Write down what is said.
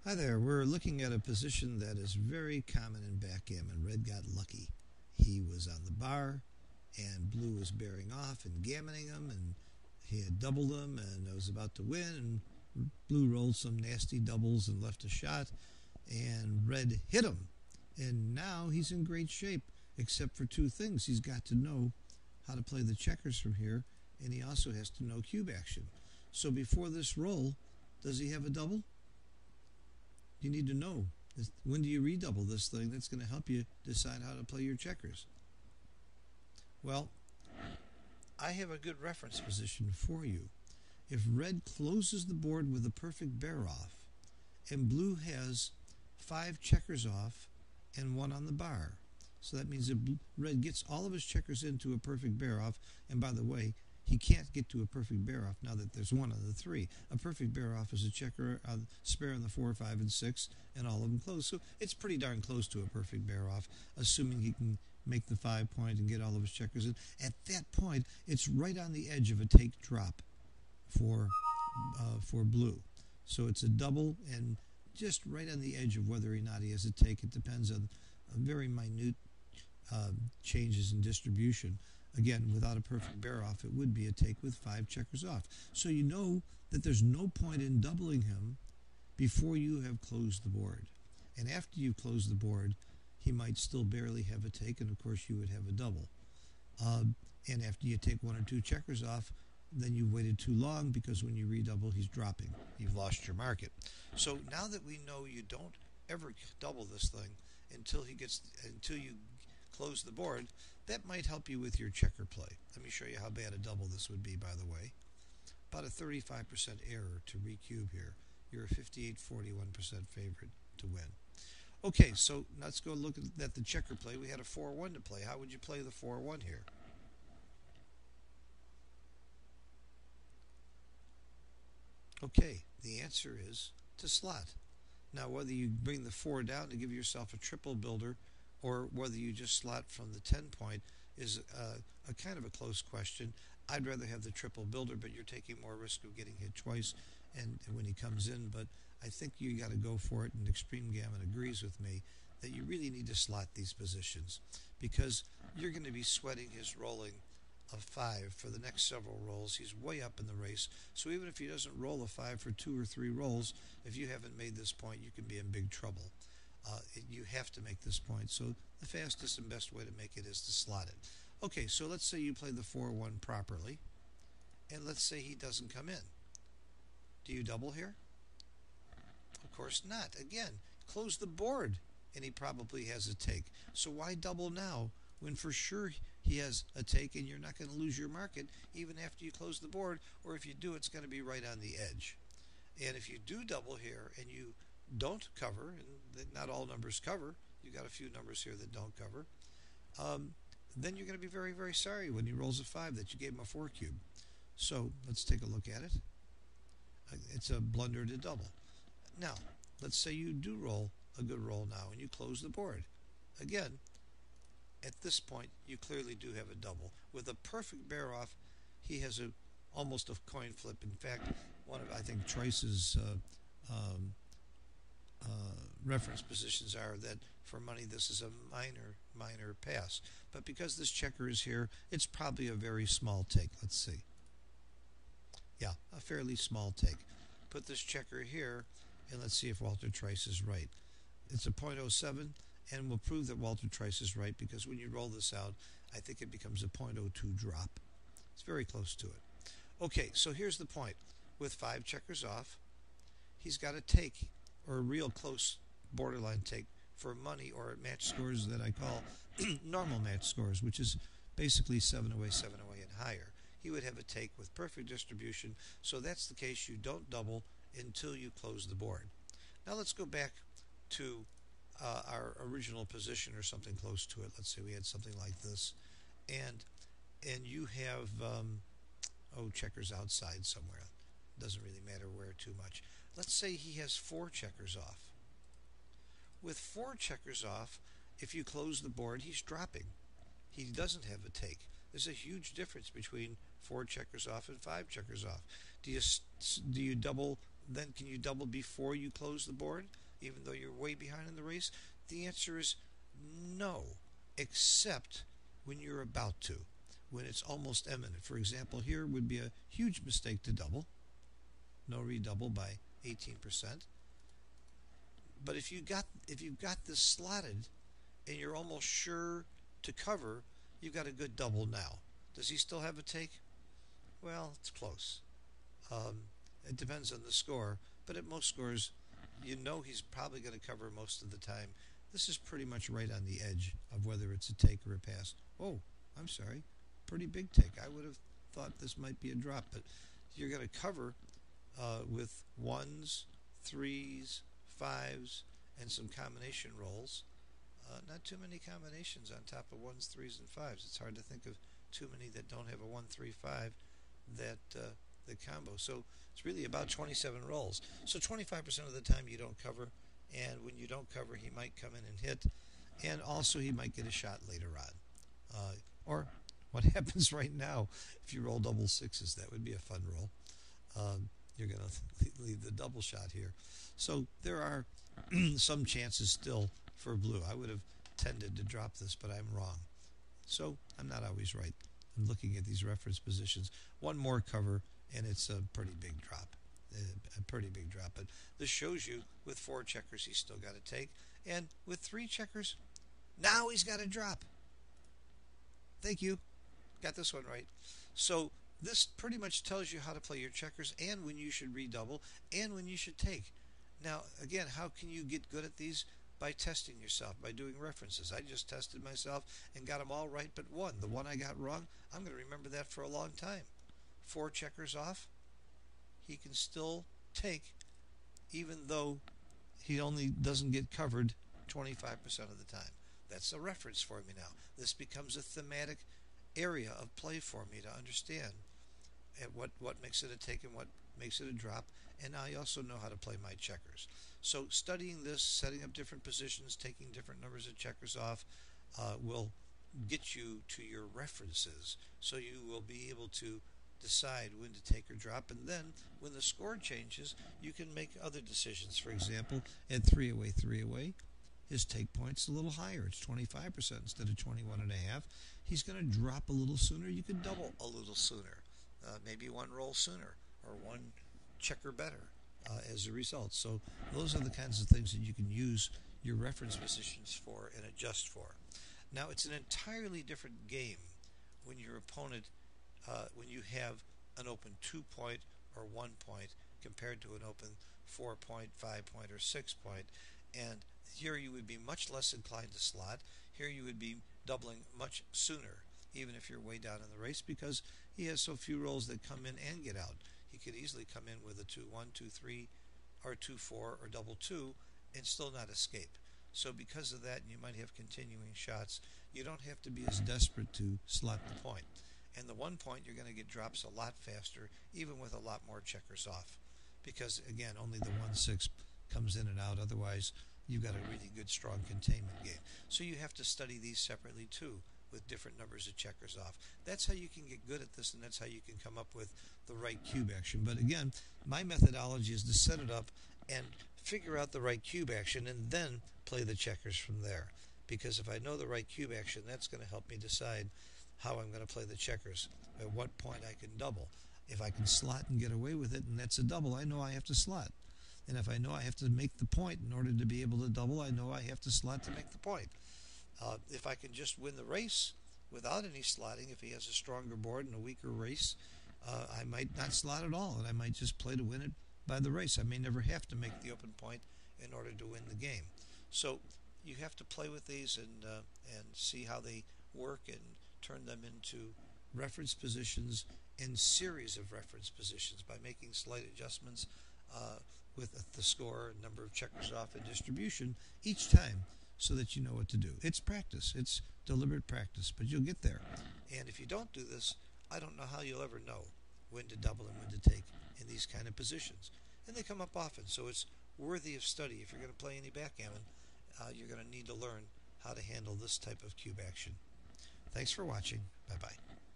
Hi there, we're looking at a position that is very common in backgammon. Red got lucky. He was on the bar and blue was bearing off and gammoning him, and he had doubled them and was about to win, and blue rolled some nasty doubles and left a shot, and red hit him. And now he's in great shape, except for two things. He's got to know how to play the checkers from here, and he also has to know cube action. So before this roll, does he have a double? You need to know, when do you redouble this thing? That's going to help you decide how to play your checkers. Well, I have a good reference position for you. If red closes the board with a perfect bear off, and blue has 5 checkers off and 1 on the bar, so that means that red gets all of his checkers into a perfect bear off, and by the way, he can't get to a perfect bear off now that there's 1 of the 3. A perfect bear off is a checker, spare on the 4, 5, and 6, and all of them close. So it's pretty darn close to a perfect bear off, assuming he can make the 5 point and get all of his checkers in. At that point, it's right on the edge of a take drop for blue. So it's a double and just right on the edge of whether or not he has a take. It depends on very minute changes in distribution. Again, without a perfect bear off, it would be a take with 5 checkers off. So you know that there's no point in doubling him before you have closed the board. And after you close the board, he might still barely have a take, and of course you would have a double. And after you take 1 or 2 checkers off, then you waited too long, because when you redouble, he's dropping. You've lost your market. So now that we know you don't ever double this thing until you close the board, that might help you with your checker play. Let me show you how bad a double this would be, by the way. About a 35% error to recube here. You're a 58-41% favorite to win. Okay, so let's go look at the checker play. We had a 4-1 to play. How would you play the 4-1 here? Okay, the answer is to slot. Now, whether you bring the 4 down to give yourself a triple builder, or whether you just slot from the 10 point is a kind of a close question. I'd rather have the triple builder, but you're taking more risk of getting hit twice and when he comes in. But I think you got to go for it, and Extreme Gammon agrees with me that you really need to slot these positions, because you're going to be sweating his rolling of 5 for the next several rolls. He's way up in the race, so even if he doesn't roll a 5 for 2 or 3 rolls, if you haven't made this point, you can be in big trouble. You have to make this point, so the fastest and best way to make it is to slot it. Okay, so let's say you play the 4-1 properly, and let's say he doesn't come in. Do you double here? Of course not. Again, close the board, and he probably has a take. So why double now when for sure he has a take, and you're not going to lose your market even after you close the board, or if you do, it's going to be right on the edge. And if you do double here and you don't cover, and not all numbers cover, you got a few numbers here that don't cover, then you're going to be very, very sorry when he rolls a 5 that you gave him a 4 cube. So let's take a look at it. It's a blunder to double. Now, let's say you do roll a good roll now and you close the board. Again, at this point, you clearly do have a double. With a perfect bear off, he has almost a coin flip. In fact, one of, I think, Troyce's reference positions are that for money this is a minor pass, but because this checker is here, it's probably a very small take. Let's see. Yeah, a fairly small take. Put this checker here, and let's see if Walter Trice is right. It's a 0.07, and we'll prove that Walter Trice is right, because when you roll this out, I think it becomes a 0.02 drop. It's very close to it. Okay, so here's the point. With 5 checkers off, he's got a take, or a real close borderline take, for money, or at match scores that I call normal match scores, which is basically 7 away, 7 away, and higher. He would have a take with perfect distribution, so that's the case. You don't double until you close the board. Now let's go back to our original position, or something close to it. Let's say we had something like this, and you have checkers outside somewhere. Doesn't really matter where too much. Let's say he has 4 checkers off. With 4 checkers off, if you close the board, he's dropping. He doesn't have a take. There's a huge difference between 4 checkers off and 5 checkers off. Do you double then can you double before you close the board, even though you're way behind in the race? The answer is no, except when you're about to, when it's almost imminent. For example, here would be a huge mistake to double. No redouble by 18%. But if you've got this slotted and you're almost sure to cover, you've got a good double now. Does he still have a take? Well, it's close. It depends on the score, but at most scores, you know he's probably going to cover most of the time. This is pretty much right on the edge of whether it's a take or a pass. Oh, I'm sorry. Pretty big take. I would have thought this might be a drop, but you're going to cover with 1s, 3s, 5s, and some combination rolls. Not too many combinations on top of 1s, 3s, and 5s. It's hard to think of too many that don't have a 1, 3, 5 that combo. So it's really about 27 rolls. So 25% of the time you don't cover, and when you don't cover, he might come in and hit, and also he might get a shot later on. Or what happens right now, if you roll double sixes, that would be a fun roll. You're going to leave the double shot here. So there are some chances still for blue. I would have tended to drop this, but I'm wrong. So I'm not always right. I'm looking at these reference positions. One more cover, and it's a pretty big drop. A pretty big drop. But this shows you with 4 checkers, he's still got to take. And with 3 checkers, now he's got to drop. Thank you. Got this one right. So this pretty much tells you how to play your checkers and when you should redouble and when you should take. Now, again, how can you get good at these? By testing yourself, by doing references. I just tested myself and got them all right but one. The one I got wrong, I'm going to remember that for a long time. 4 checkers off, he can still take even though he only doesn't get covered 25% of the time. That's a reference for me now. This becomes a thematic area of play for me to understand what makes it a take and what makes it a drop, and I also know how to play my checkers. So studying this, setting up different positions, taking different numbers of checkers off will get you to your references, so you will be able to decide when to take or drop, and then when the score changes, you can make other decisions. For example, at 3 away, his take point's a little higher. It's 25% instead of 21.5. He's going to drop a little sooner. You can double a little sooner, maybe 1 roll sooner or 1 checker better as a result. So those are the kinds of things that you can use your reference positions for and adjust for. Now, it's an entirely different game when your opponent, when you have an open 2-point or 1-point compared to an open 4-point, 5-point, or 6-point. And here you would be much less inclined to slot. Here you would be doubling much sooner, even if you're way down in the race, because he has so few rolls that come in and get out. He could easily come in with a 2-1, 2-3, or 2-4, or double 2 and still not escape. So because of that, and you might have continuing shots, you don't have to be as desperate to slot the point. And the 1 point, you're going to get drops a lot faster, even with a lot more checkers off. Because, again, only the 1-6 comes in and out. Otherwise, you've got a really good, strong containment game. So you have to study these separately, too, with different numbers of checkers off. That's how you can get good at this, and that's how you can come up with the right cube action. But, again, my methodology is to set it up and figure out the right cube action and then play the checkers from there. Because if I know the right cube action, that's going to help me decide how I'm going to play the checkers, at what point I can double. If I can slot and get away with it, and that's a double, I know I have to slot. And if I know I have to make the point in order to be able to double, I know I have to slot to make the point. If I can just win the race without any slotting, if he has a stronger board and a weaker race, I might not slot at all, and I might just play to win it by the race. I may never have to make the open point in order to win the game. So you have to play with these and see how they work and turn them into reference positions and series of reference positions by making slight adjustments with the score, number of checkers off, and distribution each time so that you know what to do. It's practice. It's deliberate practice, but you'll get there. And if you don't do this, I don't know how you'll ever know when to double and when to take in these kind of positions. And they come up often, so it's worthy of study. If you're going to play any backgammon, you're going to need to learn how to handle this type of cube action. Thanks for watching. Bye-bye.